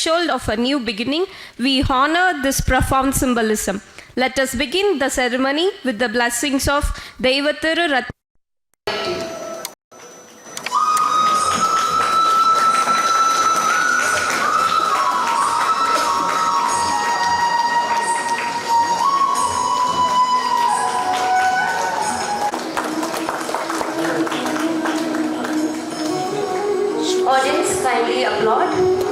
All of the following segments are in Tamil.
threshold of a new beginning, we honor this profound symbolism. Let us begin the ceremony with the blessings of Devathiru Rath. Audience, kindly applaud.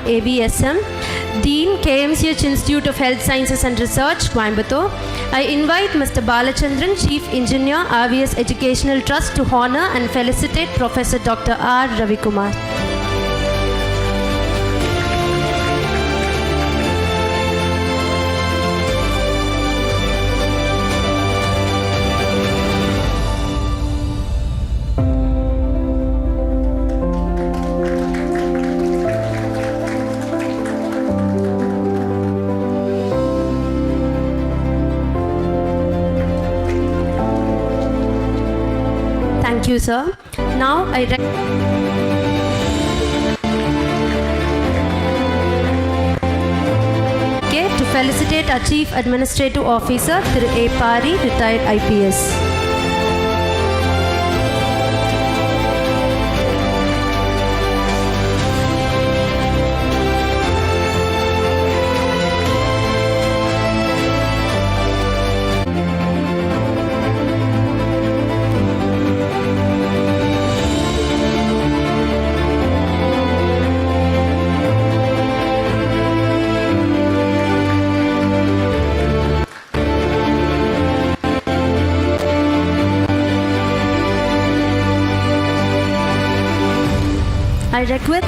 ABSM, Dean, KMCH Institute of Health Sciences and Research, Coimbatore. I invite Mr. Balachandran, Chief Engineer, RVS Educational Trust, to honor and felicitate Professor Dr. R. Ravikumar. Thank you, sir. Now I to felicitate our Chief Administrative Officer, Thiru A. Pari, retired IPS. I request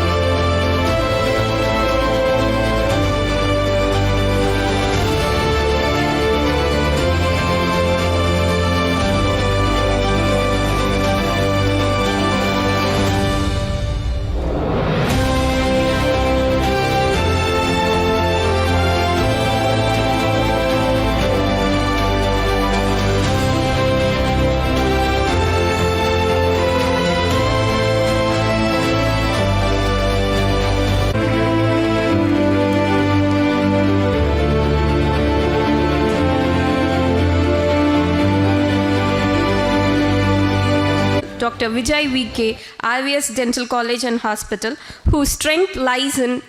Dr. Vijay V.K., RVS Dental College and Hospital, whose strength lies in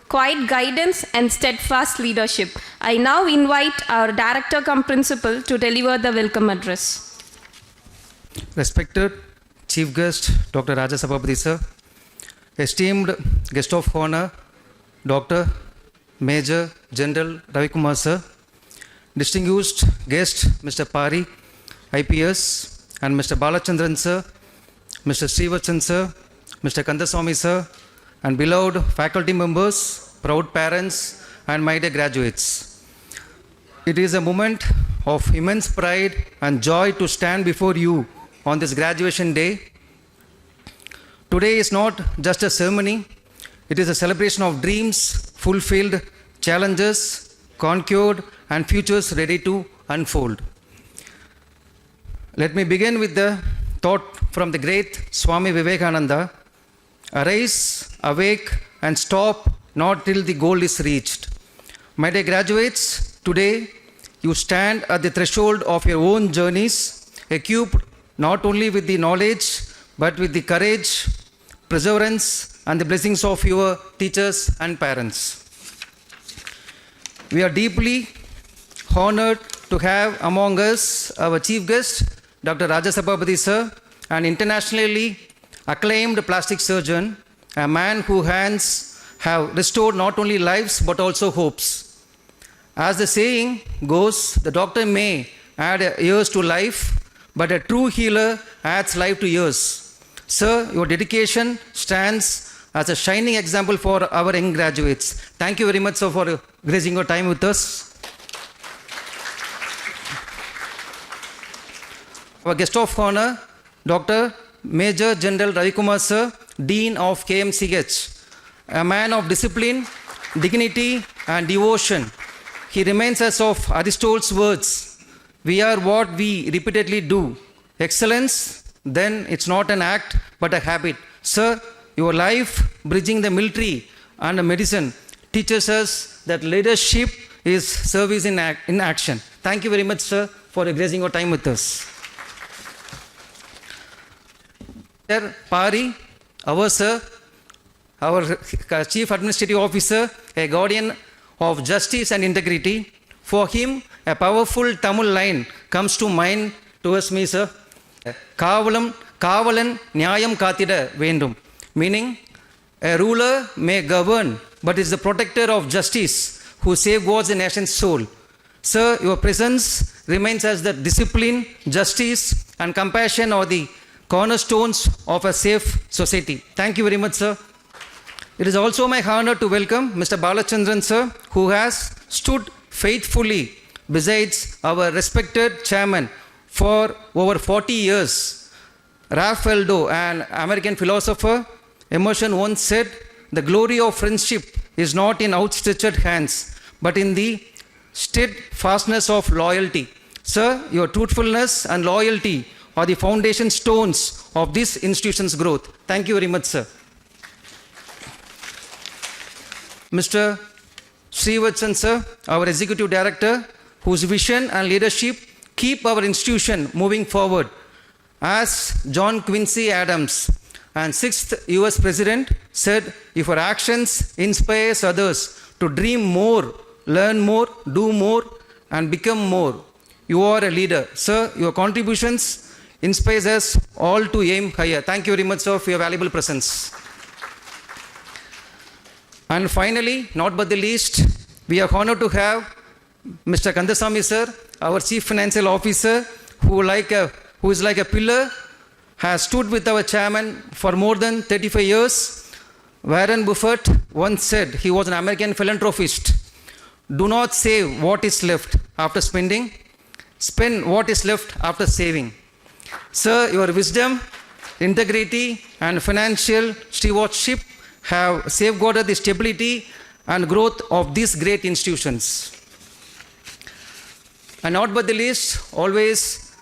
quiet guidance and steadfast leadership. I now invite our Director cum Principal to deliver the welcome address. Respected Chief Guest, Dr. Raja Sabapathy Sir, esteemed Guest of Honor, Dr. Major General Ravikumar Sir, distinguished guest Mr. Pari, IPS, and Mr. Balachandran Sir, Mr. Srivachan Sir, Mr. Kandaswamy Sir, and beloved faculty members, proud parents, and my dear graduates. It is a moment of immense pride and joy to stand before you on this graduation day. Today is not just a ceremony, it is a celebration of dreams fulfilled, challenges conquered, and futures ready to unfold. Let me begin with the thought from the great Swami Vivekananda: arise, awake, and stop not till the goal is reached. My dear graduates, today you stand at the threshold of your own journeys, equipped not only with the knowledge, but with the courage, perseverance, and the blessings of your teachers and parents. We are deeply honored to have among us our chief guest, Dr. Raja Sabapathy sir, an internationally acclaimed plastic surgeon, a man whose hands have restored not only lives but also hopes. As the saying goes, the doctor may add years to life, but a true healer adds life to years. Sir, your dedication stands as a shining example for our young graduates. Thank you very much, sir, for gracing your time with us. Our guest of honor, Dr. Major General Ravi Kumar sir, Dean of KMCH, a man of discipline, dignity, and devotion. He reminds us of Aristotle's words, we are what we repeatedly do. Excellence, then it's not an act, but a habit. Sir, your life, bridging the military and the medicine, teaches us that leadership is service in action. Thank you very much, sir, for gracing your time with us. Sir Pari, our sir, our Chief Administrative Officer, a guardian of justice and integrity. For him, a powerful Tamil line comes to mind towards me, sir. Kavalan Nyayam Kathida Vendum. Meaning, a ruler may govern, but is the protector of justice who safeguards the nation's soul. Sir, your presence remains as the discipline, justice, and compassion are the cornerstones of a safe society. Thank you very much, sir. It is also my honor to welcome Mr. Balachandran, sir, who has stood faithfully besides our respected chairman for over 40 years. Ralph Waldo, an American philosopher, Emerson once said, the glory of friendship is not in outstretched hands, but in the steadfastness of loyalty. Sir, your truthfulness and loyalty are the foundation stones of this institution's growth. Thank you very much, sir. Mr. Srivachan, sir, our Executive Director, whose vision and leadership keep our institution moving forward. As John Quincy Adams, and 6th US President, said, if our actions inspire others to dream more, learn more, do more, and become more, you are a leader. Sir, your contributions inspire us all to aim higher. Thank you very much, sir, for your valuable presence. And finally, not but the least, we are honored to have Mr. Kandasamy, sir, our Chief Financial Officer, who is like a pillar, has stood with our chairman for more than 35 years. Warren Buffett once said, he was an American philanthropist, do not save what is left after spending, spend what is left after saving. Sir, your wisdom, integrity, and financial stewardship have safeguarded the stability and growth of these great institutions. And not but the least, always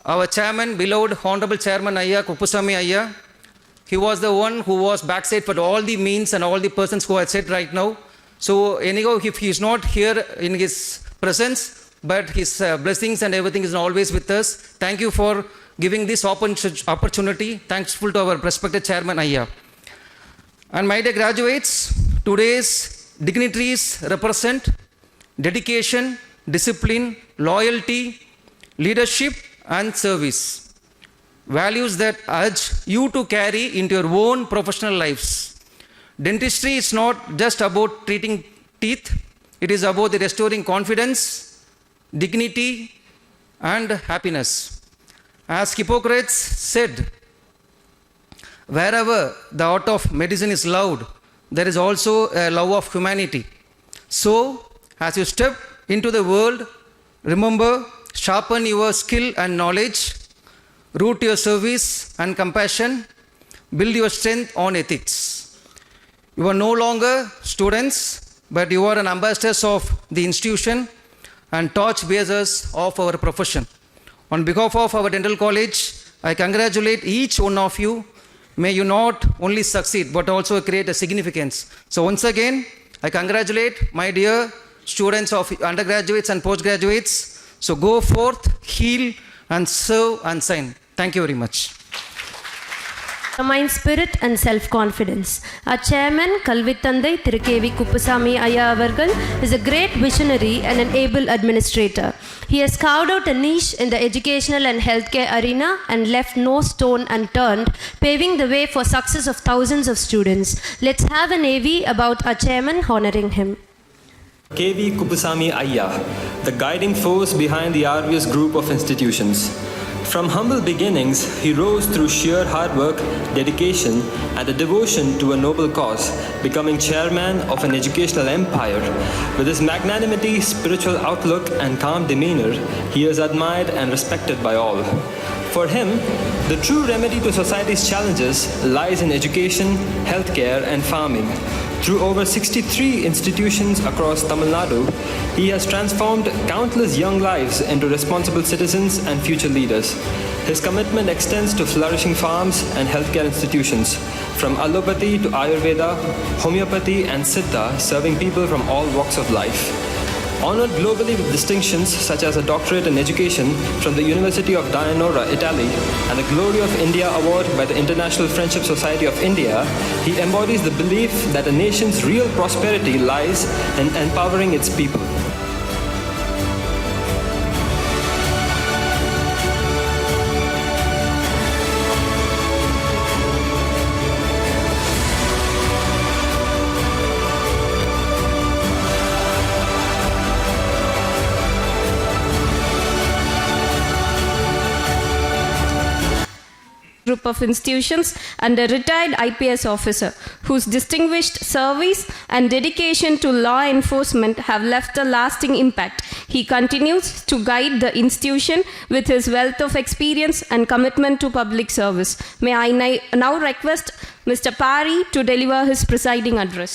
our chairman, beloved Honorable Chairman Ayya, Kuppusamy Ayya, he was the one who was backside for all the means and all the persons who are said right now. So anyhow, if he is not here in his presence, but his blessings and everything is always with us. Thank you for giving this opportunity. Thankful to our respected Chairman Ayya. And my dear graduates, today's dignitaries represent dedication, discipline, loyalty, leadership, and service. Values that urge you to carry into your own professional lives. Dentistry is not just about treating teeth, it is about the restoring confidence, dignity, and happiness. As Hippocrates said, wherever the art of medicine is loved, there is also a love of humanity. So, as you step into the world, remember, sharpen your skill and knowledge, root your service and compassion, build your strength on ethics. You are no longer students, but you are an ambassadors of the institution and torch bearers of our profession. On behalf of our dental college, I congratulate each one of you. May you not only succeed, but also create a significance. So once again, I congratulate my dear students of undergraduates and postgraduates So go forth, heal and serve and sign. Thank you very much. Mind spirit and self-confidence. Our chairman, Kalvitandai Thirukevi Kuppusamy Ayya avargal is a great visionary and an able administrator. He has carved out a niche in the educational and healthcare arena and left no stone unturned, paving the way for success of thousands of students. Let's have an AV about our chairman honoring him. KV Kuppusamy Ayya, the guiding force behind the RVS group of institutions. From humble beginnings, he rose through sheer hard work, dedication, and a devotion to a noble cause, becoming chairman of an educational empire. With his magnanimity, spiritual outlook, and calm demeanor, he is admired and respected by all. For him, the true remedy to society's challenges lies in education, healthcare, and farming. Through over 63 institutions across Tamil Nadu, he has transformed countless young lives into responsible citizens and future leaders. His commitment extends to flourishing farms and healthcare institutions, from allopathy to Ayurveda, homeopathy, and Siddha, serving people from all walks of life. Honored globally with distinctions such as a doctorate in education from the University of Dianora, Italy, and the Glory of India Award by the International Friendship Society of India, he embodies the belief that a nation's real prosperity lies in empowering its people. Group of institutions and a retired IPS officer whose distinguished service and dedication to law enforcement have left a lasting impact. He continues to guide the institution with his wealth of experience and commitment to public service. May I now request Mr. Pari to deliver his presiding address.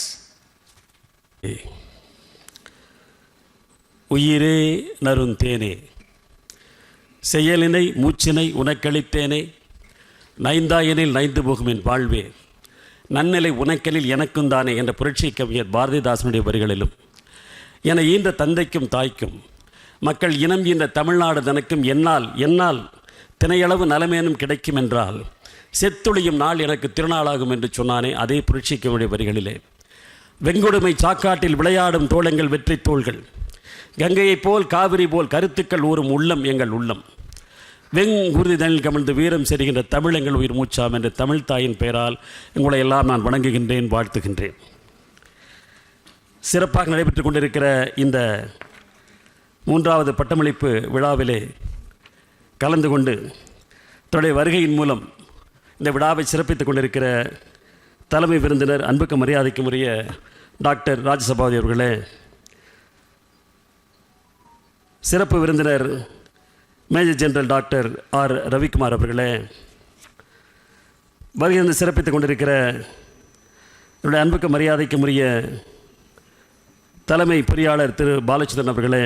உயிரே நருந்தேனே, செயலினை மூச்சினை உனக்களித்தேனே, நைந்தாயனில் நைந்து போகும் என் வாழ்வே, நன்னிலை உனக்கலில் எனக்கும் தானே என்ற புரட்சி கவிஞர் பாரதிதாசனுடைய வரிகளிலும், என ஈன்ற தந்தைக்கும் தாய்க்கும், மக்கள் இனம் ஈன்ற தமிழ்நாடு தனக்கும் என்னால் தினையளவு நலமேனும் கிடைக்கும் என்றால் செத்துளியும் நாள் எனக்கு திருநாளாகும் என்று சொன்னானே, அதே புரட்சி கவிஞருடைய வரிகளிலே, வெங்கொடுமை சாக்காட்டில் விளையாடும் தோளங்கள் வெற்றி தோள்கள், கங்கையைப் போல் காவிரி போல் கருத்துக்கள் ஊறும் உள்ளம் எங்கள் உள்ளம், வெங்குருதி தனில் கமிழ்ந்து வீரம் செறுகின்ற தமிழங்கள் உயிர் மூச்சாம் என்ற தமிழ் தாயின் பெயரால் உங்களை எல்லாம் நான் வணங்குகின்றேன், வாழ்த்துகின்றேன். சிறப்பாக நடைபெற்று கொண்டிருக்கிற இந்த 3வது பட்டமளிப்பு விழாவிலே கலந்து கொண்டு தன்னுடைய வருகையின் மூலம் இந்த விழாவை சிறப்பித்துக் கொண்டிருக்கிற தலைமை விருந்தினர், அன்புக்கு மரியாதைக்கும் உரிய டாக்டர் ராஜசபாபதி அவர்களே, சிறப்பு விருந்தினர் major general doctor R Ravikumar அவர்களே, வருகை சிறப்பித்துக் கொண்டிருக்கிற என்னுடைய அன்புக்கு மரியாதைக்கும் உரிய தலைமை பொறியாளர் திரு பாலச்சந்திரன் அவர்களே,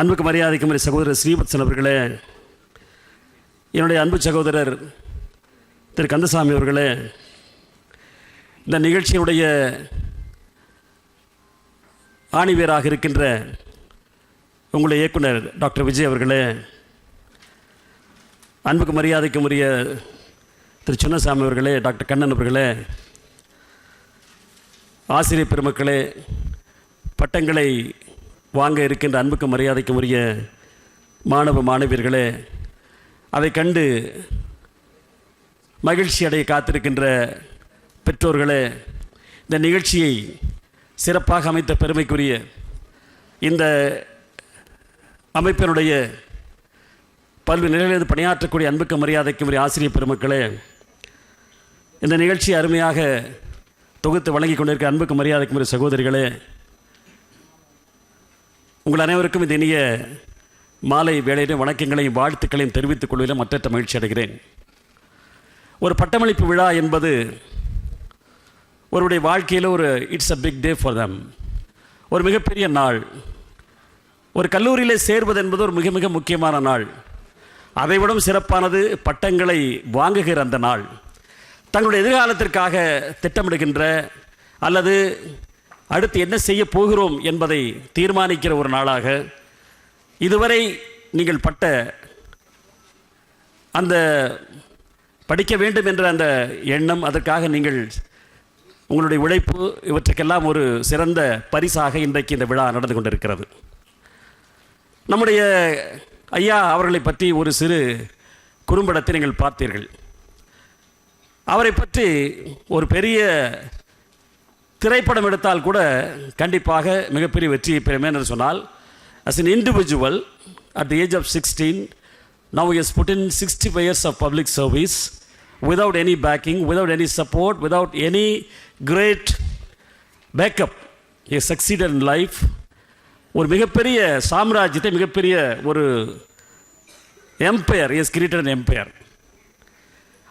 அன்புக்கு மரியாதைக்கும் உரிய சகோதரர் ஸ்ரீவத்சன் அவர்களே, என்னுடைய அன்பு சகோதரர் திரு கந்தசாமி அவர்களே, இந்த நிகழ்ச்சியினுடைய ஆணிவேராக இருக்கின்ற உங்களுடைய இயக்குனர் டாக்டர் விஜய் அவர்களே, அன்புக்கு மரியாதைக்கும் உரிய திரு சின்னசாமி அவர்களே, டாக்டர் கண்ணன் அவர்களே, ஆசிரியர் பெருமக்களே, பட்டங்களை வாங்க இருக்கின்ற அன்புக்கு மரியாதைக்கும் உரிய மாணவ மாணவியர்களே, அதை கண்டு மகிழ்ச்சி அடைய காத்திருக்கின்ற பெற்றோர்களே, இந்த நிகழ்ச்சியை சிறப்பாக அமைத்த பெருமைக்குரிய இந்த அமைப்பினுடைய பல்வேறு நிலையிலிருந்து பணியாற்றக்கூடிய அன்புக்கு மரியாதைக்கும் உரிய ஆசிரியர் பெருமக்களே, இந்த நிகழ்ச்சியை அருமையாக தொகுத்து வழங்கி கொண்டிருக்க அன்புக்கு மரியாதைக்கும் உரிய சகோதரிகளே, உங்கள் அனைவருக்கும் இந்த இனிய மாலை வேளையிலே வணக்கங்களையும் வாழ்த்துக்களையும் தெரிவித்துக் கொள்வதில் மற்றற்ற மகிழ்ச்சி அடைகிறேன். ஒரு பட்டமளிப்பு விழா என்பது ஒருவருடைய வாழ்க்கையில் it's a big day for them, ஒரு மிகப்பெரிய நாள். ஒரு கல்லூரியில் சேர்வது என்பது ஒரு மிக மிக முக்கியமான நாள். அதைவிட சிறப்பானது பட்டங்களை வாங்குகிற அந்த நாள். தங்களுடைய எதிர்காலத்திற்காக திட்டமிடுகின்ற அல்லது அடுத்து என்ன செய்ய போகிறோம் என்பதை தீர்மானிக்கிற ஒரு நாளாக, இதுவரை நீங்கள் பட்ட அந்த படிக்க வேண்டும் என்ற அந்த எண்ணம், அதற்காக நீங்கள் உங்களுடைய உழைப்பு, இவற்றுக்கெல்லாம் ஒரு சிறந்த பரிசாக இன்றைக்கு இந்த விழா நடந்து கொண்டிருக்கிறது. நம்முடைய ஐயா அவர்களை பற்றி ஒரு சிறு குறும்படத்தை நீங்கள் பார்த்தீர்கள். அவரை பற்றி ஒரு பெரிய திரைப்படம் எடுத்தால் கூட கண்டிப்பாக மிகப்பெரிய வெற்றியை பெறும் என்று சொன்னால், as an individual at the age of 16, now he has put in 65 years of public service without any backing, without any support, without any great backup. He has succeeded in life. ஒரு மிகப்பெரிய சாம்ராஜ்யத்தை, மிகப்பெரிய ஒரு empire, he has created an empire.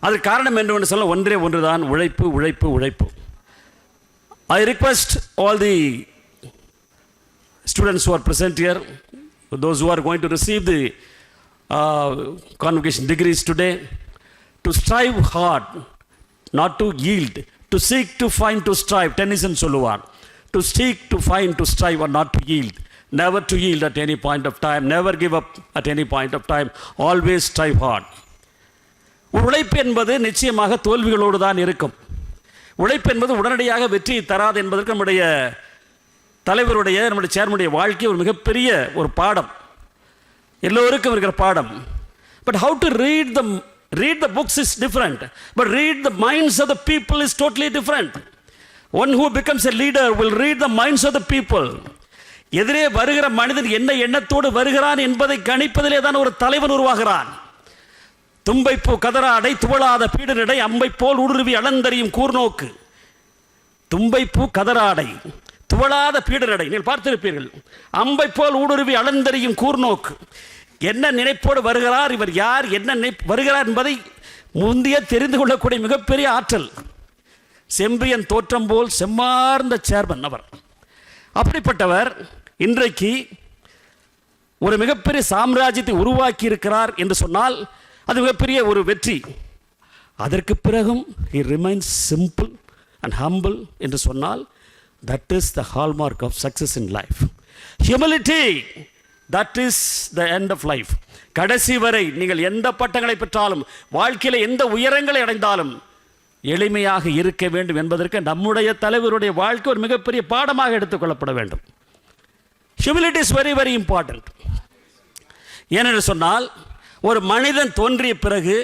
அதற்கு காரணம் என்று சொல்ல ஒன்றே ஒன்றுதான், உழைப்பு, உழைப்பு, உழைப்பு. I request all the students who are present here, those who are going to receive the convocation degrees today, to strive hard, not to yield, to seek, to find, to strive. Tennyson சொல்லுவார், to seek, to find, to strive, or not to yield. Never to yield at any point of time, never give up at any point of time, always strive hard. உழைப்பு என்பது நிச்சயமாக தோல்விகளோடு தான் இருக்கும். உழைப்பு என்பது உடனடியாக வெற்றி தராது என்பதற்கு நம்முடைய தலைவருடைய, நம்முடைய சேர்மனுடைய வாழ்க்கை ஒரு மிகப்பெரிய ஒரு பாடம், எல்லோருக்கும் இருக்கிற பாடம். But how to read the books is different, but read the minds of the people is totally different. One who becomes a leader will read the minds of the people. எதிரே வருகிற மனிதன் என்ன எண்ணத்தோடு வருகிறான் என்பதை கணிப்பதிலே தான் ஒரு தலைவன் உருவாகிறான். தும்பைப்பூ கதராடை துவளாத பீடனடை அம்பை போல் ஊடுருவி அளந்தறியும் கூர்நோக்கு. தும்பைப்பூ கதராடை துவளாத பீடனடை, நீங்கள் பார்த்திருப்பீர்கள். அம்பை போல் ஊடுருவி அளந்தறியும் கூர்நோக்கு. என்ன நினைப்போடு வருகிறார், இவர் யார், என்ன வருகிறார் என்பதை முந்தைய தெரிந்து கொள்ளக்கூடிய மிகப்பெரிய ஆற்றல். செம்பியன் தோற்றம் போல் செம்மார்ந்த சேர்மன் அவர். அப்படிப்பட்டவர் இன்றைக்கு ஒரு மிகப்பெரிய சாம்ராஜ்யத்தை உருவாக்கி இருக்கிறார் என்று சொன்னால் அது மிகப்பெரிய ஒரு வெற்றி. அதற்கு பிறகும் he remains simple and humble என்று சொன்னால் that is the hallmark of success in life. Humility, that is the end of life. கடைசி வரை நீங்கள் எந்த பட்டங்களை பெற்றாலும், வாழ்க்கையில் எந்த உயரங்களை அடைந்தாலும் எளிமையாக இருக்க வேண்டும் என்பதற்கு நம்முடைய தலைவருடைய வாழ்க்கை ஒரு மிகப்பெரிய பாடமாக எடுத்துக்கொள்ளப்பட வேண்டும். Humility is very very important. ஏனென்று சொன்னால், ஒரு மனிதன் தோன்றிய பிறகு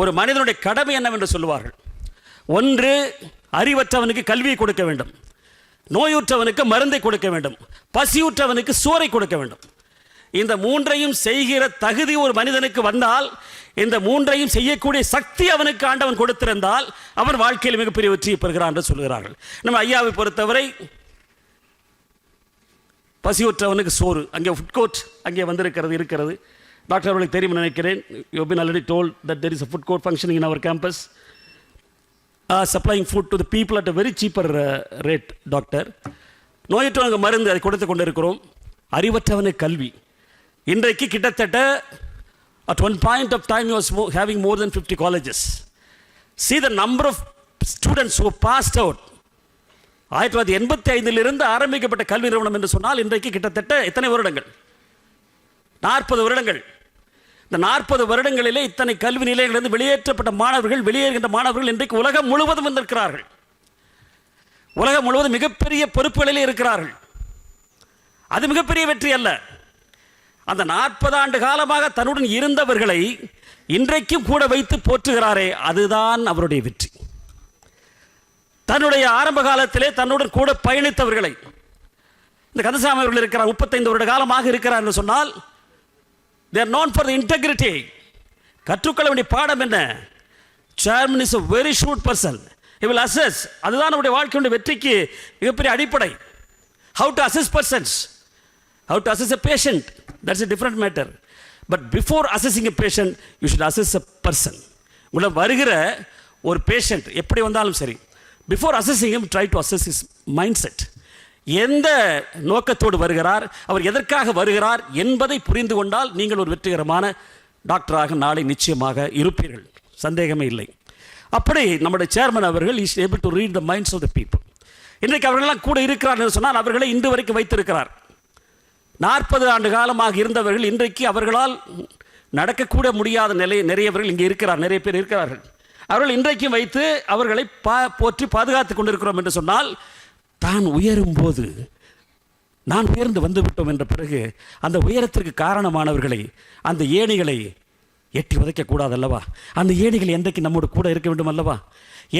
ஒரு மனிதனுடைய கடமை என்னவென்று சொல்லுவார்கள். ஒன்று, அறிவற்றவனுக்கு கல்வியை கொடுக்க வேண்டும், நோயுற்றவனுக்கு மருந்தை கொடுக்க வேண்டும், பசியுற்றவனுக்கு சோறை கொடுக்க வேண்டும். இந்த மூன்றையும் செய்கிற தகுதி ஒரு மனிதனுக்கு வந்தால், இந்த மூன்றையும் செய்யக்கூடிய சக்தி அவனுக்கு ஆண்டவன் கொடுத்திருந்தால் அவன் வாழ்க்கையில் மிகப்பெரிய வெற்றியை பெறுகிறான் என்று சொல்கிறார்கள். நம்ம ஐயாவை பொறுத்தவரை பசியுற்றவனுக்கு சோறு, அங்கே ஃபுட் கோர்ட் அங்கே இருக்கிறது. டாக்டர் அவர்களுக்கு தெரியும் நினைக்கிறேன். You have been already told that there is a food court functioning in our campus, supplying food to the people at a very cheaper rate. Doctor, நோயுற்றவனுக்கு மருந்து அதை கொடுத்து கொண்டிருக்கிறோம். அறிவற்றவனுக்கு கல்வி. இன்றைக்கு கிட்டத்தட்ட at one point of time he was having more than 50 colleges. See the number of students who passed out. 1985 ஆரம்பிக்கப்பட்ட கல்வி நிறுவனம் என்று சொன்னால் இன்றைக்கு கிட்டத்தட்ட எத்தனை வருடங்கள்? 40 வருடங்கள். இந்த 40 வருடங்களிலே இத்தனை கல்வி நிலையங்களிலிருந்து வெளியேற்றப்பட்ட மாணவர்கள், வெளியேறுகின்ற மாணவர்கள் இன்றைக்கு உலகம் முழுவதும் வந்திருக்கிறார்கள். உலகம் முழுவதும் மிகப்பெரிய பொறுப்புகளிலே இருக்கிறார்கள். அது மிகப்பெரிய வெற்றி அல்ல. அந்த 40 ஆண்டு காலமாக தன்னுடன் இருந்தவர்களை இன்றைக்கும் கூட வைத்து போற்றுகிறாரே, அதுதான் அவருடைய வெற்றி. தன்னுடைய ஆரம்ப காலத்திலே தன்னுடன் கூட பயணித்தவர்களை, இந்த கந்தசாமி அவர்கள் இருக்கிறார், 35 வருட காலமாக இருக்கிறார் என்று சொன்னால் they are known for the integrity. கற்றுக்கொள்ள வேண்டிய பாடம் என்ன? chairman is a very shrewd person. He will assess. அதுதான் நம்முடைய வாழ்க்கையுடைய வெற்றிக்கு மிகப்பெரிய அடிப்படை. How to assess persons, how to assess a patient, that's a different matter. But before assessing a patient, you should assess a person. உள்ள வருகிற ஒரு பேஷண்ட் எப்படி வந்தாலும் சரி, before assessing him, try to assess his mindset. எந்த நோக்கத்தோடு வருகிறார், அவர் எதற்காக வருகிறார் என்பதை புரிந்து கொண்டால் நீங்கள் ஒரு வெற்றிகரமான டாக்டராக நாளை நிச்சயமாக இருப்பீர்கள், சந்தேகமே இல்லை. அப்படி நம்முடைய சேர்மன் அவர்கள் is able to read the minds of the people. இன்றைக்கு அவர்களெல்லாம் கூட இருக்கிறார் என்று சொன்னால் அவர்களை இன்று வரைக்கும் வைத்திருக்கிறார். 40 ஆண்டு காலமாக இருந்தவர்கள் இன்றைக்கு அவர்களால் நடக்கக்கூட முடியாத நிலை நிறையவர்கள் இங்கே இருக்கிறார், நிறைய பேர் இருக்கிறார்கள். அவர்கள் இன்றைக்கும் வைத்து அவர்களை போற்றி பாதுகாத்து கொண்டிருக்கிறோம் என்று சொன்னால், தான் உயரும் போது நான் உயர்ந்து வந்துவிட்டோம் என்ற பிறகு அந்த உயரத்திற்கு காரணமானவர்களை, அந்த ஏணிகளை எட்டி உதைக்கக்கூடாது அல்லவா? அந்த ஏணிகள் என்றைக்கு நம்மோடு கூட இருக்க வேண்டும் அல்லவா?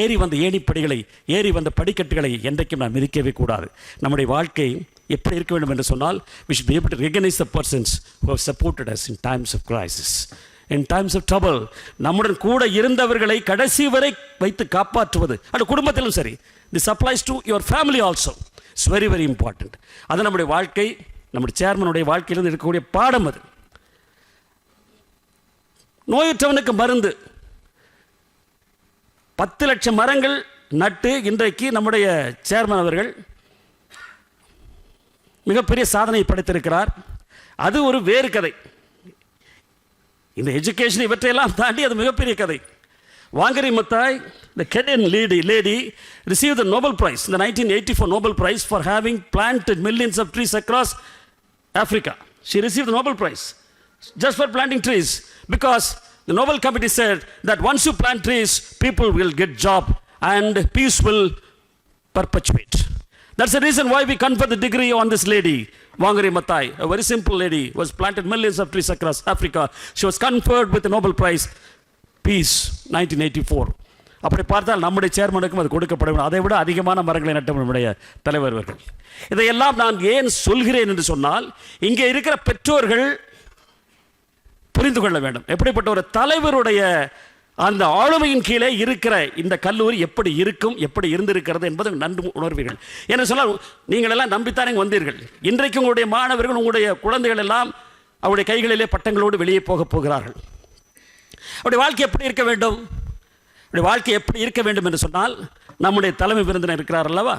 ஏறி வந்த ஏணிப்படிகளை, ஏறி வந்த படிக்கட்டுகளை என்றைக்கும் நாம் மிதிக்கவே கூடாது. நம்முடைய வாழ்க்கை எப்படி இருக்க வேண்டும் என்று சொன்னால், we should be able to recognize the persons who have supported us in times of crisis, in times of trouble. நம்முடன் கூட இருந்தவர்களை கடைசி வரை வைத்து காப்பாற்றுவது, அது குடும்பத்திலும் சரி. this applies to your family also. It's very very important. அது நம்முடைய வாழ்க்கை, நம்முடைய சேர்மனுடைய வாழ்க்கையிலிருந்து இருக்கக்கூடிய பாடம். அது நோயுற்றவனுக்கு மருந்து. 10 லட்சம் மரங்கள் நட்டு இன்றைக்கு நம்முடைய சேர்மன் அவர்கள் மிகப்பெரிய சாதனை படைத்திருக்கிறார். அது ஒரு வேறு கதை. இந்த எஜுகேஷன் இவற்றையெல்லாம் தாண்டி அது மிகப்பெரிய கதை. வாங்கரி Mathai, the Kenyan lady received the Nobel Prize, the 1984 Nobel Prize for having planted millions of trees across Africa. She received the Nobel Prize just for planting trees, because the Nobel Committee said that once you plant trees, people will get job and peace will perpetuate. That's the reason why we confer the degree on this lady, Wangari Maathai, a very simple lady, was planted millions of trees across Africa. She was conferred with the Nobel Prize, Peace, 1984. அப்படி பார்த்தால் நம்முடைய சேர்மனுக்கும் அது கொடுக்கப்பட வேண்டும். அதை விட அதிகமான மரங்களை நட்ட நம்முடைய தலைவர் அவர்கள். இதையெல்லாம் நான் ஏன் சொல்கிறேன் என்று சொன்னால், இங்கே இருக்கிற பெற்றோர்கள் புரிந்து கொள்ள வேண்டும். எப்படிப்பட்ட ஒரு தலைவருடைய அந்த ஆளுமையின் கீழே இருக்கிற இந்த கல்லூரி எப்படி இருக்கும், எப்படி இருந்திருக்கிறது என்பதை நன்கு உணர்வீர்கள். என்ன சொன்னால், நீங்கள் எல்லாம் நம்பித்தானே வந்தீர்கள். இன்றைக்கு உங்களுடைய மாணவர்கள், உங்களுடைய குழந்தைகள் எல்லாம் அவருடைய கைகளிலே பட்டங்களோடு வெளியே போகிறார்கள். அவருடைய வாழ்க்கை எப்படி இருக்க வேண்டும்? அவருடைய வாழ்க்கை எப்படி இருக்க வேண்டும் என்று சொன்னால், நம்முடைய தலைமை விருந்தினர் இருக்கிறார் அல்லவா,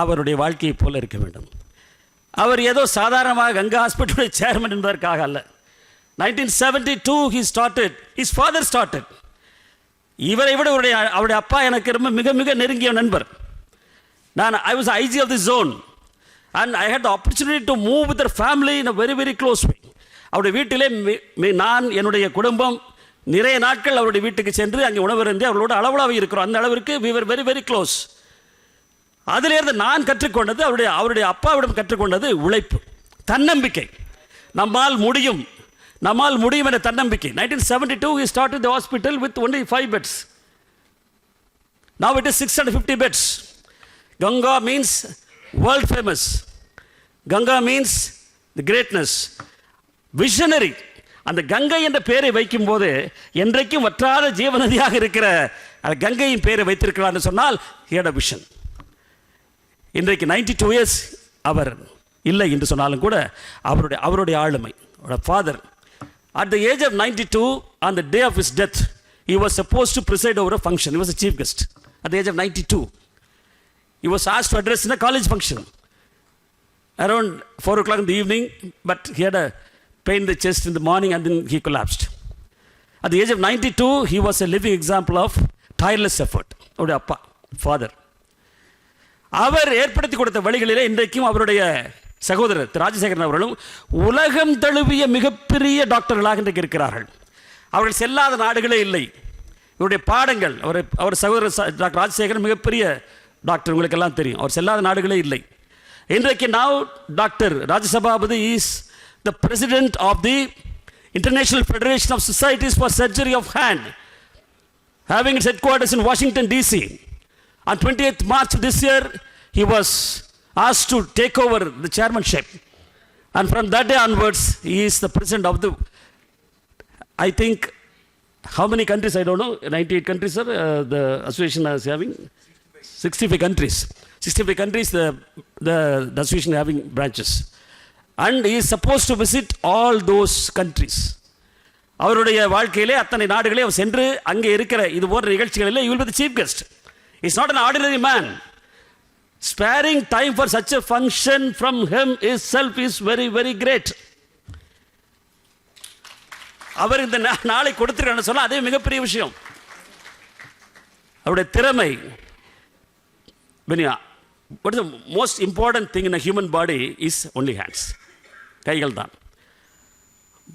அவருடைய வாழ்க்கையை போல இருக்க வேண்டும். அவர் ஏதோ சாதாரணமாக கங்கா ஹாஸ்பிட்டலுடைய சேர்மன் என்பதற்காக அல்ல. 1972 he started, his father started. இவரை விட அவருடைய அப்பா எனக்கு ரொம்ப மிக மிக நெருங்கிய நண்பர். I was IG of the zone and I had the opportunity to move with their family in a very very close way. அவருடைய வீட்டிலே நான், என்னுடைய குடும்பம் நிறைய நாட்கள் அவருடைய வீட்டுக்கு சென்று அங்கே உணவருந்தி அவர்களோடு அளவலாக இருக்கிறோம். அந்த அளவிற்கு we were very very close. அதிலிருந்து நான் கற்றுக்கொண்டது, அவருடைய அப்பாவிடம் கற்றுக்கொண்டது உழைப்பு, தன்னம்பிக்கை. நம்மால் முடியும் என்ற தன்னம்பிக்கை. 1972 he started the hospital with only 5 beds. Now it is 650 beds. Ganga means world famous. Ganga means the greatness. Visionary. அந்த கங்கை என்ற பெயரை வைக்கும் போது என்றைக்கும் வற்றாத ஜீவநதியாக இருக்கிற கங்கையின் பெயரை வைத்திருக்கிறார் என்று சொன்னால், he had a vision. இன்றைக்கு 92 years அவர் இல்லை என்று சொன்னாலும் கூட அவருடைய ஆளுமை, father, at the age of 92, on the day of his death, he was supposed to preside over a function. He was a chief guest at the age of 92. He was asked to address in a college function around 4 o'clock in the evening, but he had a pain in the chest in the morning and then he collapsed. At the age of 92, he was a living example of tireless effort. அவருடைய அப்பா, ஃபாதர், அவர் ஏற்படுத்தி கொடுத்த வழிகளிலே இன்றைக்கும் அவருடைய சகோதரர் திரு ராஜசேகரன் அவர்களும் உலகம் தழுவிய மிகப்பெரிய டாக்டர்களாக இன்றைக்கு இருக்கிறார்கள். அவர்கள் செல்லாத நாடுகளே இல்லை. இவருடைய பாடங்கள், அவர் சகோதரர் டாக்டர் ராஜசேகரன் மிகப்பெரிய டாக்டர், உங்களுக்கெல்லாம் தெரியும். அவர் செல்லாத நாடுகளே இல்லை. இன்றைக்கு now doctor Rajasabapathi is the president of the International Federation of Societies for Surgery of Hand, having its headquarters in Washington DC. On 28th March of this year, he was asked to take over the chairmanship, and from that day onwards he is the president of the, I think, how many countries I don't know, 98 countries, sir. The association is having 65 countries. 65 countries the association having branches, and he is supposed to visit all those countries. அவருடைய வாழ்க்கையிலே அத்தனை நாடுகளே அவர் சென்று அங்கே இருக்கிற இது போன்ற நிகழ்ச்சிகளிலே he will be the chief guest. He is not an ordinary man. Sparing time for such a function from him itself is very very great. அவர் இந்த நாளை கொடுத்திருக்கான்னு சொன்னா அதே மிகப்பெரிய விஷயம். அவருடைய திறமை. what is the most important thing in a human body is only hands. கைகள் தான்.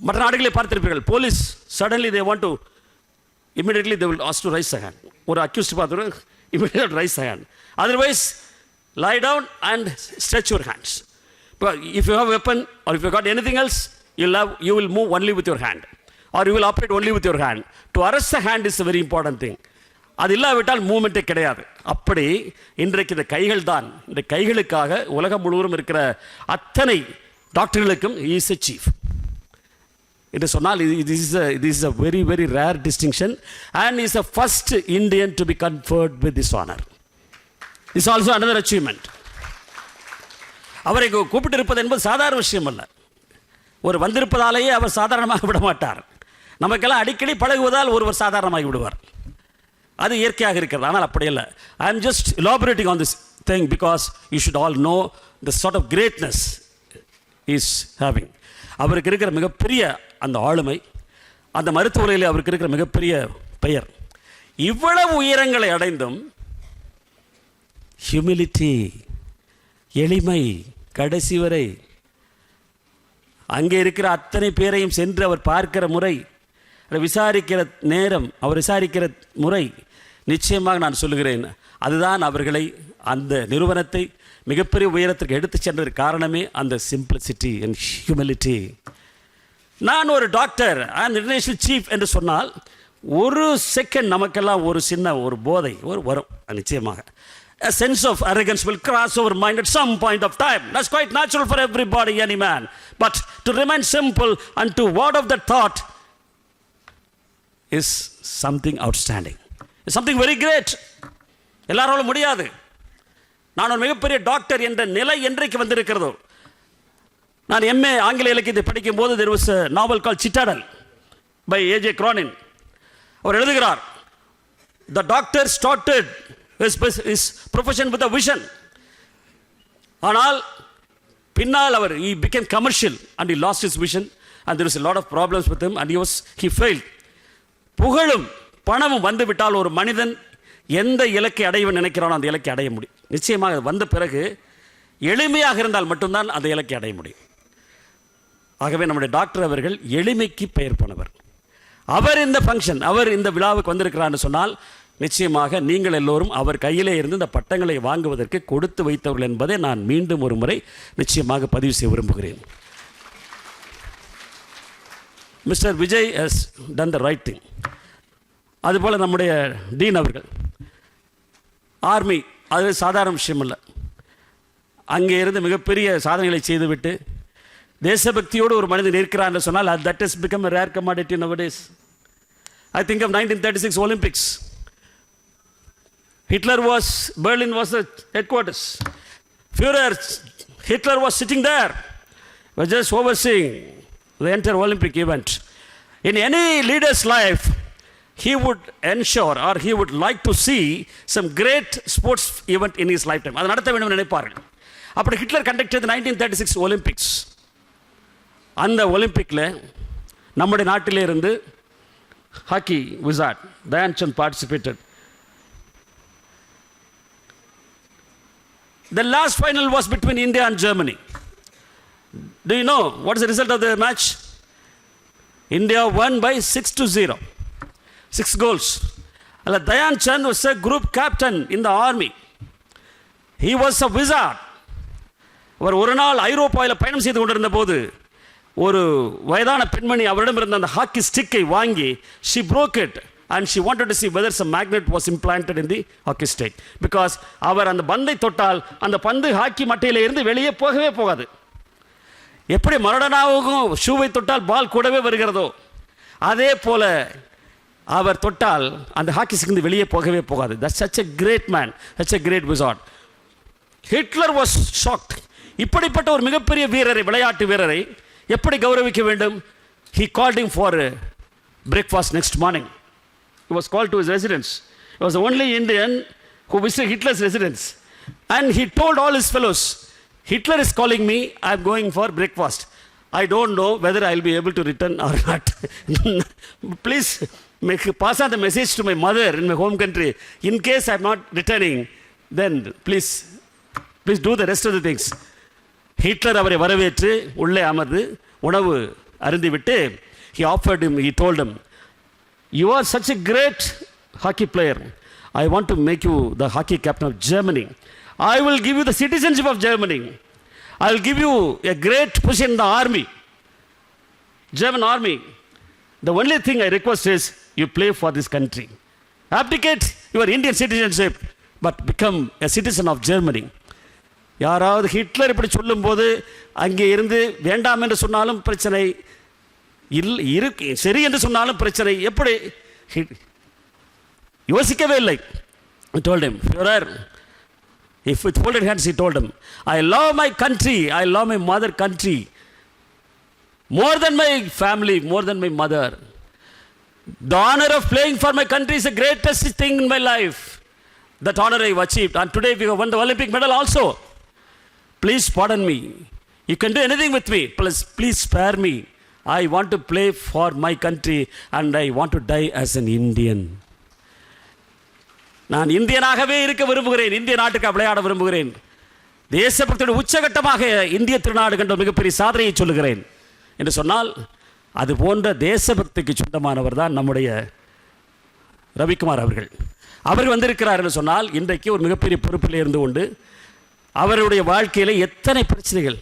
மற்ற நாடுகளை பார்த்திருப்பீர்கள், police suddenly they want to immediately they will ask to rice a hand. ஒரு அக்யூஸ்ட் பார்த்துட்டு immediate rice a hand. Otherwise lie down and stretch your hands. But if you have a weapon or if you got anything else, you will move only with your hand, or you will operate only with your hand. To arrest the hand is a very important thing. அது இல்லாவிட்டால் மூமெண்ட்டே கிடையாது. அப்படி இன்றைக்கு இந்த கைகள் தான், இந்த கைகளுக்காக உலகம் முழுவதும் இருக்கிற அத்தனை டாக்டர்களுக்கும் இஸ் எ சீஃப் என்று சொன்னால் this is a very very rare distinction and is the first Indian to be conferred with this honor. This is also another achievement. அவரை கூப்பிட்டு இருப்பது என்பது சாதாரண விஷயம் அல்ல. ஒரு வந்திருப்பதாலேயே அவர் சாதாரணமாக விட மாட்டார். நமக்கெல்லாம் அடிக்கடி பழகுவதால் ஒருவர் சாதாரணமாகி விடுவார். அது இயற்கையாக இருக்கிறது. ஆனால் அப்படி இல்லை. I am just elaborating on this thing because you should all know the sort of greatness is having. அவருக்கு இருக்கிற மிகப்பெரிய அந்த ஆளுமை, அந்த மருத்துவ உலகிலே அவருக்கு இருக்கிற மிகப்பெரிய பெயர். இவ்வளவு உயரங்களை அடைந்தும் ஹியூமிலிட்டி, எளிமை, கடைசி வரை அங்கே இருக்கிற அத்தனை பேரையும் சென்று அவர் பார்க்கிற முறை, விசாரிக்கிற நேரம், அவர் விசாரிக்கிற முறை, நிச்சயமாக நான் சொல்லுகிறேன், அதுதான் அவர்களை, அந்த நிறுவனத்தை மிகப்பெரிய உயரத்திற்கு எடுத்து சென்றதற்கு காரணமே அந்த சிம்பிளிசிட்டி அண்ட் ஹியூமிலிட்டி. நான் ஒரு டாக்டர் அண்ட் இன்டர்நேஷனல் சீஃப் என்று சொன்னால் ஒரு செகண்ட் நமக்கெல்லாம் ஒரு சின்ன ஒரு போதை வரும். நிச்சயமாக a sense of arrogance will cross our mind at some point of time. That's quite natural for everybody, any man. But to remain simple and to ward off that thought is something outstanding. It's something very great. எல்லாராலும் முடியாது. நான் ஒரு மிகப்பெரிய டாக்டர் என்ற நிலை என்றைக்கு வந்திருக்கிறதோ, நான் MA ஆங்கில இலக்கியத்தை படிக்கும் போது there was a novel called Citadel by A.J. Cronin. அவர் எழுதுகிறார், the doctor started his profession with a vision. ஆனால் பின்னால் அவர் he became commercial and he lost his vision and there was a lot of problems with him and he failed. புகழும் பணமும் வந்துவிட்டால் ஒரு மனிதன் எந்த இலக்கை அடைய நினைக்கிறானோ அந்த இலக்கை அடைய முடியும். நிச்சயமாக வந்த பிறகு எளிமையாக இருந்தால் மட்டும்தான் அந்த இலக்கை அடைய முடியும். ஆகவே நம்முடைய டாக்டர் அவர்கள் எளிமைக்கு பெயர் போனவர். அவர் இந்த ஃபங்க்ஷன், அவர் இந்த விழாவுக்கு வந்திருக்கிறான்னு சொன்னால் நிச்சயமாக நீங்கள் எல்லோரும் அவர் கையிலே இருந்து இந்த பட்டங்களை வாங்குவதற்கு கொடுத்து வைத்தவர்கள் என்பதை நான் மீண்டும் ஒரு முறை நிச்சயமாக பதிவு செய்ய விரும்புகிறேன். Mister Vijay has done the right thing. அதுபோல் நம்முடைய டீன் அவர்கள் ஆர்மி, அது சாதாரண விஷயம் இல்லை. அங்கே இருந்து மிகப்பெரிய சாதனைகளை செய்துவிட்டு தேசபக்தியோடு ஒரு மனிதன் இருக்கிறார் என்று சொன்னால் that has become a rare commodity nowadays. I think of 1936 Olympics. Berlin was the headquarters. Führer Hitler was sitting there, was just overseeing the entire Olympic event. In any leader's life, he would ensure or he would like to see some great sports event in his lifetime. அது நடத்த வேண்டும் நினைப்பார்கள். அப்படி ஹிட்லர் கண்டக்டட் 1936 ஒலிம்பிக்ஸ். அந்த ஒலிம்பிக்கில் நம்முடைய நாட்டிலே இருந்து hockey wizard Dhyan Chand participated. The last final was between India and Germany. Do you know what is the result of the match? India won by 6-0. 6 goals. Dayan Chand was a group captain in the army. He was a wizard. அவர் ஒரு நாள் ஐரோப்பாவில் பயணம் செய்து கொண்டிருந்த போது ஒரு வயதான பெண்மணி அவரிடம் இருந்த அந்த ஹாக்கி ஸ்டிக்கை வாங்கி she broke it and she wanted to see whether some magnet was implanted in the hockey stick because அவர் அந்த பந்தை தொட்டால் அந்த பந்து ஹாக்கி மட்டையில இருந்து வெளியே போகவே போகாது. எப்படி மரடனாவுக்கும் ஷூவை தொட்டால் பால் கூடவே வருகிறதோ அதே போல அவர் தொட்டால் அந்த ஹாக்கி ஸ்டிக் வெளியே போகவே போகாது. That's such a great man, such a great wizard. Hitler was shocked. இப்படிப்பட்ட ஒரு மிகப்பெரிய வீரரை, விளையாட்டு வீரரை எப்படி கௌரவிக்க வேண்டும்? He called him for breakfast next morning. He was called to his residence. He was the only Indian who visited Hitler's residence. And he told all his fellows, Hitler is calling me, I am going for breakfast. I don't know whether I will be able to return or not. Please pass on the message to my mother in my home country. In case I am not returning, then please please do the rest of the things. Hitler அவரை வரவேற்று உள்ளே அமர்ந்து உணவு அருந்திவிட்டு he offered him, he told him, you are such a great hockey player. I want to make you the hockey captain of Germany. I will give you the citizenship of Germany. I will give you a great position in the army, German army. The only thing I request is you play for this country. Abdicate your Indian citizenship, but become a citizen of Germany. யாராவது ஹிட்லர் இப்படி சொல்லும்போது அங்கே இருந்து வேண்டாம் என்று சொன்னாலும் பிரச்சனை, இருக்கு சரி என்று சொன்னாலும் பிரச்சனை, எப்படி யோசிக்கவே இல்லை. He told him, Führer, if with folded hands he told him, I love my country, I love my mother country more than my family, more than my mother. The honor of playing for my country is the greatest thing in my life. That honor I have achieved, and today we have won the Olympic medal also. Please pardon me. You can do anything with me. Please spare me. I want to play for my country and I want to die as an Indian. நான் இந்தியனாகவே இருக்க விரும்புகிறேன், இந்திய நாட்டுக்கு விளையாட விரும்புகிறேன். தேசபக்தியோட உச்சகட்டமாக இந்திய திருநாடு கண்ட மிகப்பெரிய சாதனையை சொல்லுகிறேன் என்று சொன்னால், அது போன்ற தேசபக்திக்கு சொந்தமானவர் தான் நம்முடைய ரவிக்குமார் அவர்கள். அவர் வந்திருக்கிறார் என்று சொன்னால், இன்றைக்கு ஒரு மிகப்பெரிய பொறுப்பில் இருந்து கொண்டு அவருடைய வாழ்க்கையில் எத்தனை பிரச்சனைகள்.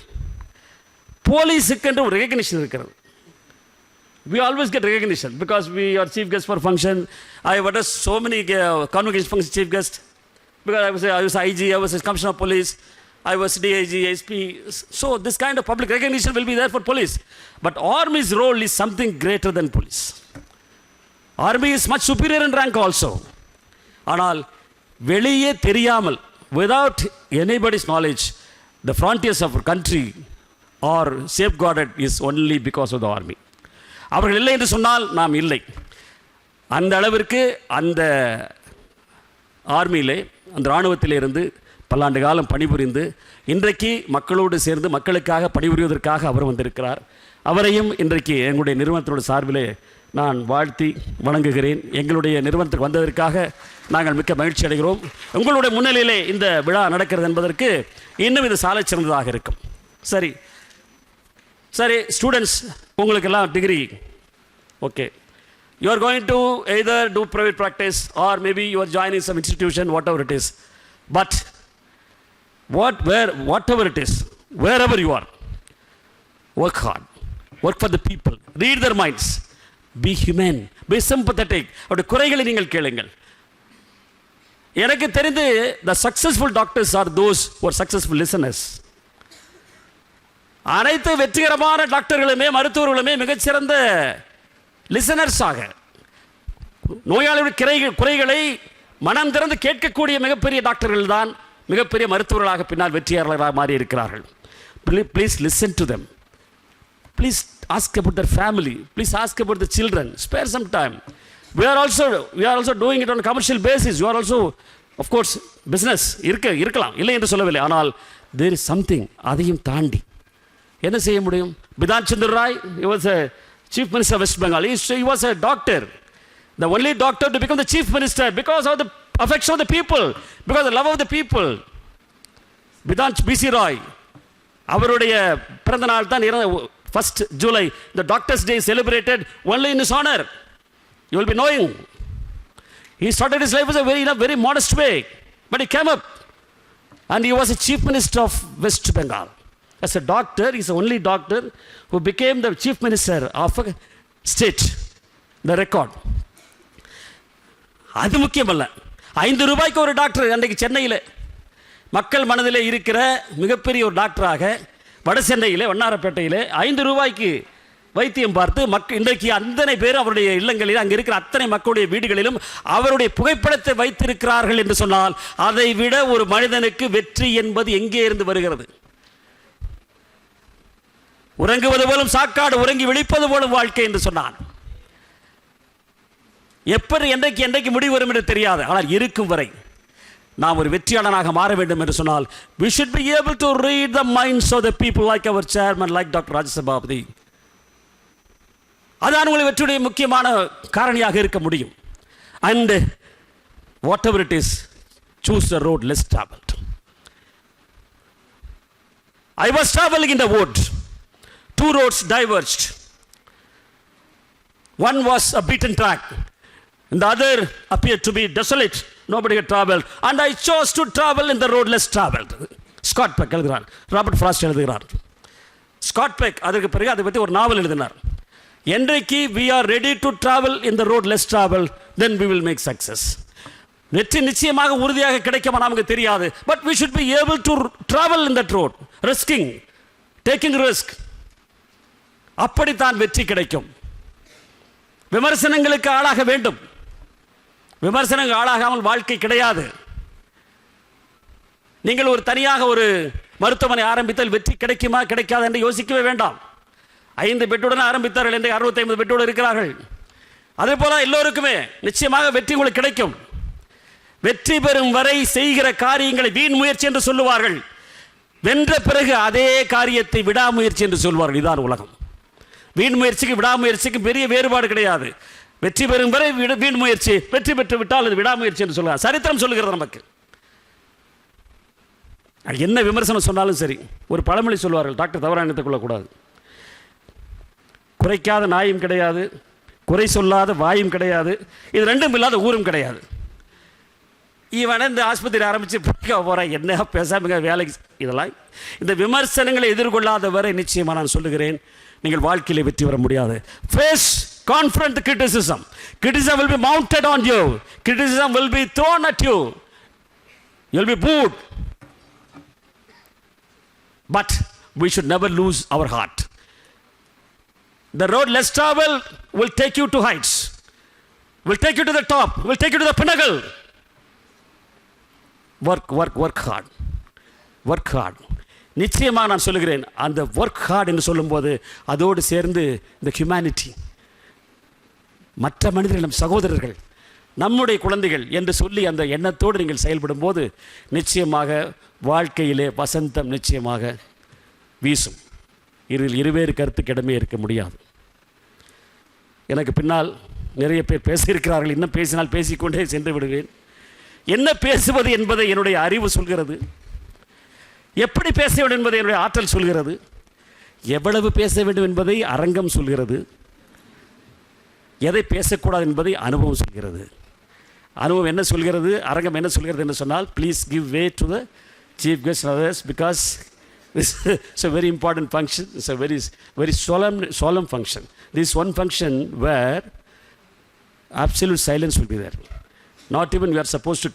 போலீஸுக்கு என்று ஒரு ரெகக்னிஷன் இருக்கிறது. We always get recognition because we are chief guest for function. I have addressed so many convocation function chief guest because I was IG, I was a commissioner of police, I was DIG, SP. So this kind of public recognition will be there for police. But army's role is something greater than police. Army is much superior in rank also. ஆனால் வெளியே தெரியாமல், without anybody's knowledge, the frontiers of our country are safeguarded is only because of the army. அவர்கள் இல்லை என்று சொன்னால் நாம் இல்லை. அந்த அளவிற்கு அந்த ஆர்மியிலே, அந்த இராணுவத்திலே இருந்து பல்லாண்டு காலம் பணிபுரிந்து இன்றைக்கு மக்களோடு சேர்ந்து மக்களுக்காக பணிபுரிவதற்காக அவர் வந்திருக்கிறார். அவரையும் இன்றைக்கு எங்களுடைய நிறுவனத்தினோட சார்பிலே நான் வாழ்த்தி வணங்குகிறேன். எங்களுடைய நிறுவனத்துக்கு வந்ததற்காக நாங்கள் மிக்க மகிழ்ச்சி அடைகிறோம். உங்களுடைய முன்னிலையிலே இந்த விழா நடக்கிறது என்பதற்கு இன்னும் இது சாலை சிறந்ததாக இருக்கும். சரி சரி ஸ்டூடெண்ட்ஸ், உங்களுக்கெல்லாம் degree okay. You are going to either do private practice or maybe you are joining some institution, whatever it is. But whatever it is, wherever you are, work hard, work for the people, read their minds, be humane, be sympathetic. அவருடைய குறைகளை நீங்கள் கேளுங்கள். எனக்கு தெரிந்து the successful doctors are those who are successful listeners. அனைத்து வெற்றிகரமான டாக்டர்களுமே மருத்துவர்களுமே மிகச்சிறந்த லிசனர்ஸாக, நோயாளிகளுடைய குறைகளை மனம் திறந்து கேட்கக்கூடிய மிகப்பெரிய டாக்டர்கள் தான் மிகப்பெரிய மருத்துவர்களாக பின்னால் வெற்றியாளர்களாக மாறி இருக்கிறார்கள். Please listen to them. Please ask about their family. Please ask about the children. Spare some time. We are also doing it on a commercial basis. You are also, of course, business. இருக்கலாம், இல்லை என்று சொல்லவில்லை. ஆனால் there is something, அதையும் தாண்டி என்ன செய்ய முடியும்? பிதான் சந்திர Rai, he was a chief minister of West Bengal. He was a doctor. The only doctor to become the chief minister because of the affection of the people, because of the love of the people. Bidhan BC Rai, அவருடைய பிறந்த நாள் தான் 1st July. The Doctor's Day is celebrated only in his honor. You will be knowing. He started his life in a very modest way, but he came up and he was a chief minister of West Bengal. As a doctor, he is the only doctor who became the chief minister of a state. The record. அது முக்கியமல்ல. 5 ரூபாய்க்கு ஒரு டாக்டர் அன்றைக்கு சென்னையில் மக்கள் மனதில் இருக்கிற மிகப்பெரிய ஒரு டாக்டராக வட சென்னையிலே வண்ணாரப்பேட்டையிலே 5 ரூபாய்க்கு வைத்தியம் பார்த்து இன்றைக்கு அத்தனை பேர் அவருடைய இல்லங்களில், அங்கே இருக்கிற அத்தனை மக்களுடைய வீடுகளிலும் அவருடைய புகைப்படத்தை வைத்திருக்கிறார்கள் என்று சொன்னால், அதை விட ஒரு மனிதனுக்கு வெற்றி என்பது எங்கே இருந்து வருகிறது? உறங்குவது போலும் சாக்காடு, உறங்கி விழிப்பது போலும் வாழ்க்கை என்று சொன்னான். எப்படி என்றைக்கு முடிவு வரும் என்று தெரியாது. ஆனால் இருக்கும் வரை நாம் ஒரு வெற்றியாளனாக மாற வேண்டும் என்று சொன்னால், we should be able to read the minds of the people like our chairman, like Dr. Rajasabapathy. அதான் உங்களை வெற்றியுடைய முக்கியமான காரணியாக இருக்க முடியும். And whatever it is, choose the road less traveled. I was traveling in the wood. Two roads diverged. One was a beaten track, and the other appeared to be desolate. Nobody had traveled, and I chose to travel in the road less traveled. Scott Peck எழுதுகிறார், ராபர்ட் ஃப்ராஸ்ட் எழுதுகிறார். ஸ்காட் பெக் அதற்கு பிறகு அதை பற்றி ஒரு நாவல் எழுதினார். என்றைக்கு we are ready to travel in the road less traveled, then we will make success. வெற்றி நிச்சயமாக உறுதியாக கிடைக்குமா நமக்கு தெரியாது, but we should be able to travel in that road, risking, taking risk. அப்படித்தான் வெற்றி கிடைக்கும். விமர்சனங்களுக்கு ஆளாக வேண்டும். விமர்சனங்கள் ஆளாகாமல் வாழ்க்கை கிடையாது. நீங்கள் ஒரு தனியாக ஒரு மருத்துவமனை ஆரம்பித்தால் வெற்றி கிடைக்குமா கிடைக்காது என்று யோசிக்கவே வேண்டாம். 5 பெட்டுடன் ஆரம்பித்தார்கள், என்று 65 பெட்டோடு இருக்கிறார்கள். அதே போல எல்லோருக்குமே நிச்சயமாக வெற்றி உங்களுக்கு கிடைக்கும். வெற்றி பெறும் வரை செய்கிற காரியங்களை வீண் முயற்சி என்று சொல்லுவார்கள். வென்ற பிறகு அதே காரியத்தை விடாமுயற்சி என்று சொல்வார்கள். இதுதான் உலகம். வீண் முயற்சிக்கு விடாமுயற்சிக்கு பெரிய வேறுபாடு கிடையாது. வெற்றி பெறும் வரை வீண் முயற்சி, வெற்றி பெற்று விட்டால் அது விடாமுயற்சி என்று சொல்லுவாங்க. சரித்திரம் சொல்லுகிறது நமக்கு. என்ன விமர்சனம் சொன்னாலும் சரி, ஒரு பழமொழி சொல்வார்கள், டாக்டர் தவறாக நினைத்துக் கொள்ளக்கூடாது. குறைக்காத நாயும் கிடையாது, குறை சொல்லாத வாயும் கிடையாது, இது ரெண்டும் இல்லாத ஊரும் கிடையாது. இவன் இந்த ஆஸ்பத்திரி ஆரம்பித்து போகிறேன், என்ன பேசாம வேலைக்கு, இதெல்லாம் இந்த விமர்சனங்களை எதிர்கொள்ளாத வரை நிச்சயமாக நான் சொல்லுகிறேன், நீங்கள் வாழ்க்கையில் வெற்றி பெற முடியாது. Face, confront criticism. Criticism will be mounted on you. Criticism will be thrown at you. You will be booed. But we should never lose our heart. The road less traveled will take you to heights, will take you to the top, will take you to the pinnacle. Work hard. Work hard. நிச்சயமாக நான் சொல்லுகிறேன், அந்த ஒர்க் ஹார்ட் என்று சொல்லும்போது அதோடு சேர்ந்து இந்த ஹியூமனிட்டி, மற்ற மனிதர்கள், நம் சகோதரர்கள், நம்முடைய குழந்தைகள் என்று சொல்லி அந்த எண்ணத்தோடு நீங்கள் செயல்படும் போது நிச்சயமாக வாழ்க்கையிலே வசந்தம் நிச்சயமாக வீசும். இதில் இருவேறு கருத்துக்கு இடமே இருக்க முடியாது. எனக்கு பின்னால் நிறைய பேர் பேசியிருக்கிறார்கள். இன்னும் பேசினால் பேசிக்கொண்டே சென்று விடுவேன். என்ன பேசுவது என்பதை என்னுடைய அறிவு சொல்கிறது, எப்படி பேச வேண்டும் என்பதை என்னுடைய ஆற்றல் சொல்கிறது, எவ்வளவு பேச வேண்டும் என்பதை அரங்கம் சொல்கிறது, எதை பேசக்கூடாது என்பதை அனுபவம் சொல்கிறது. அனுபவம் என்ன சொல்கிறது, அரங்கம் என்ன சொல்கிறது என்று சொன்னால், please give way to the chief guest and others, because this is a very important function. It's a very solemn function. This is one function where absolute silence will be there. Not even we are supposed to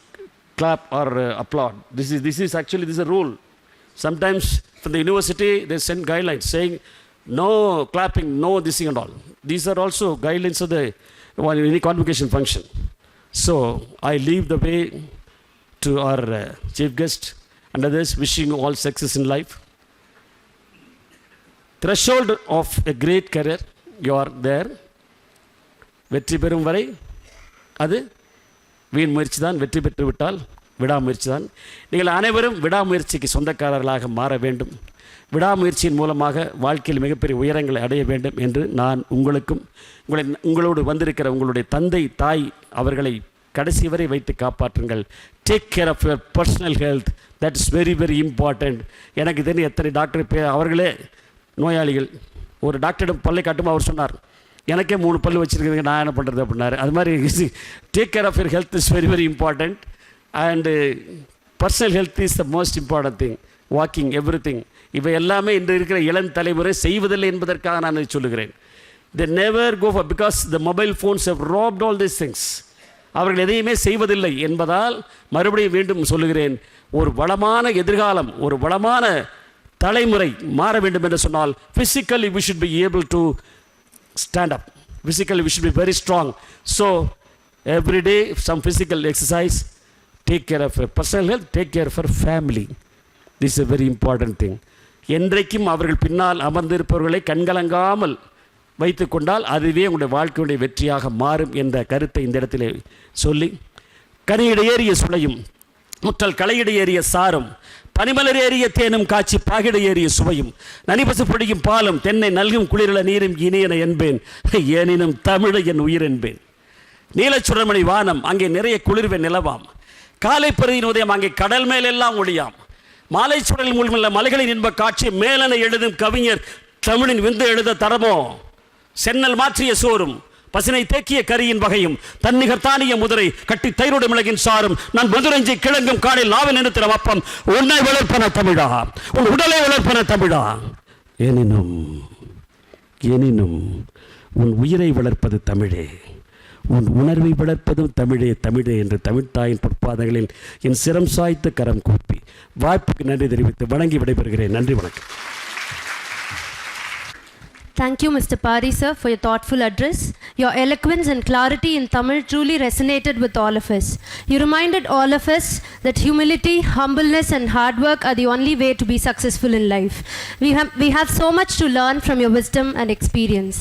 clap or applaud. This is actually a rule. Sometimes from the university they send guidelines saying no clapping, no this and all. These are also guidelines of the any convocation function. So I leave the way to our chief guest and others, wishing you all success in life. Threshold of a great career, you are there. வெற்றி பெறும் வரை அது வீண் முயற்சி தான். வெற்றி பெற்று விட்டால் விடாமுயற்சி தான். நீங்கள் அனைவரும் விடாமுயற்சிக்கு சொந்தக்காரர்களாக மாற வேண்டும். விடாமுயற்சியின் மூலமாக வாழ்க்கையில் மிகப்பெரிய உயரங்களை அடைய வேண்டும் என்று நான் உங்களுக்கும் உங்களோடு வந்திருக்கிற உங்களுடைய தந்தை தாய் அவர்களை கடைசி வரை வைத்து காப்பாற்றுங்கள். Take care of your personal health. That is very very important. எனக்கு தெரியும் எத்தனை டாக்டர் அவர்களே நோயாளிகள். ஒரு டாக்டரிடம் பல்லை காட்டும், அவர் சொன்னார், எனக்கே 3 பல்லு வச்சுருக்குதுங்க, நான் என்ன பண்ணுறது அப்படின்னாரு. அது மாதிரி take care of your health is very very important. And personal health is the most important thing. Walking, everything, இவை எல்லாமே இன்று இருக்கிற இளம் தலைமுறை செய்வதில்லை என்பதற்காக நான் இதை சொல்லுகிறேன். they never go for, because the mobile phones have robbed all these things. அவர்கள் எதையுமே செய்வதில்லை என்பதால் மறுபடியும் மீண்டும் சொல்லுகிறேன், ஒரு வளமான எதிர்காலம், ஒரு வளமான தலைமுறை மாற வேண்டும் என்று சொன்னால் physically we should be able to stand up. Physically we should be very strong. So every day some physical exercise. Take care of your personal health, take care of your family. This is a very important thing. என்றைக்கும் அவர்கள் பின்னால் அமர்ந்திருப்பவர்களை கண்கலங்காமல் வைத்து கொண்டால் அதுவே உங்களுடைய வாழ்க்கையுடைய வெற்றியாக மாறும் என்ற கருத்தை இந்த இடத்திலே சொல்லி, கனியிட ஏறிய சுளையும் முற்றல் களையிட ஏறிய சாரும் பனிமலர் ஏறிய தேனும் காட்சி பாகிட ஏறிய சுவையும் நனிபசு பொடியும் பாலும் தென்னை நல்கும் குளிரல நீரும் இனியன என்பேன், ஏனினும் தமிழ் என் உயிர் என்பேன். நீலச்சுடர்மணி வானம், அங்கே நிறைய குளிர்வே நிலவாம். காலை பருதியின் உதயம், அங்கே கடல் மேலெல்லாம் ஒளியாம். மாலை சுடல் மூலமுள்ள மலைகளின் இன்ப காட்சி மேலனை எழுதும் கவிஞர் தமிழின் விந்து எழுத தரமோ? சென்னல் மாற்றிய சோறும் பசினை தேக்கிய கரியின் வகையும் தன்னிகர் தானிய முதிரை கட்டி தைரோடு மிளகின் சாரும் நான் மதுரஞ்சி கிழங்கும் காடில் நாவல் நிறுத்தின அப்பம் உன்னை வளர்ப்பன தமிழா, உன் உடலை வளர்ப்பன தமிழா. எனினும் உன் உயிரை வளர்ப்பது தமிழே, உன் உணர்வை வளர்ப்பதும் தமிழே தமிழே என்று தமிழ்த்தாயின் பொற்பாதங்களில் என் சிரம் சாய்த்து கரம் கூப்பி வாய்ப்புக்கு நன்றி தெரிவித்து வணங்கி விடைபெறுகிறேன். நன்றி, வணக்கம். Thank you, Mr. Pari, sir, for your thoughtful address. Your eloquence and clarity in Tamil truly resonated with all of us. You reminded all of us that humility, humbleness, and hard work are the only way to be successful in life. We have so much to learn from your wisdom and experience.